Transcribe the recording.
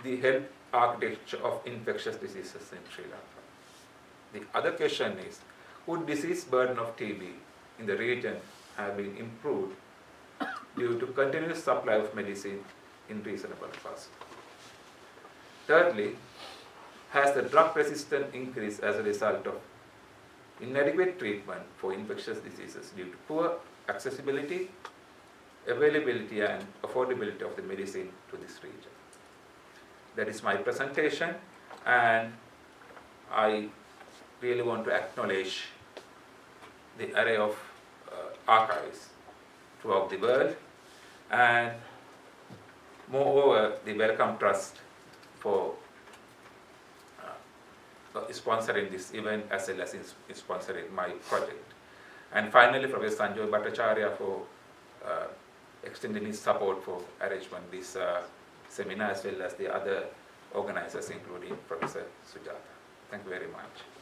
the health architecture of infectious diseases in Sri Lanka. The other question is, would disease burden of TB in the region have been improved due to continuous supply of medicine in reasonable cost? Thirdly, has the drug resistance increased as a result of inadequate treatment for infectious diseases due to poor accessibility, availability and affordability of the medicine to this region? That is my presentation, and I really want to acknowledge the array of archives throughout the world, and moreover the Wellcome Trust for sponsoring this event as well as sponsoring my project. And finally, Professor Sanjoy Bhattacharya for extending his support for arrangement this seminar, as well as the other organizers, including Professor Sujata. Thank you very much.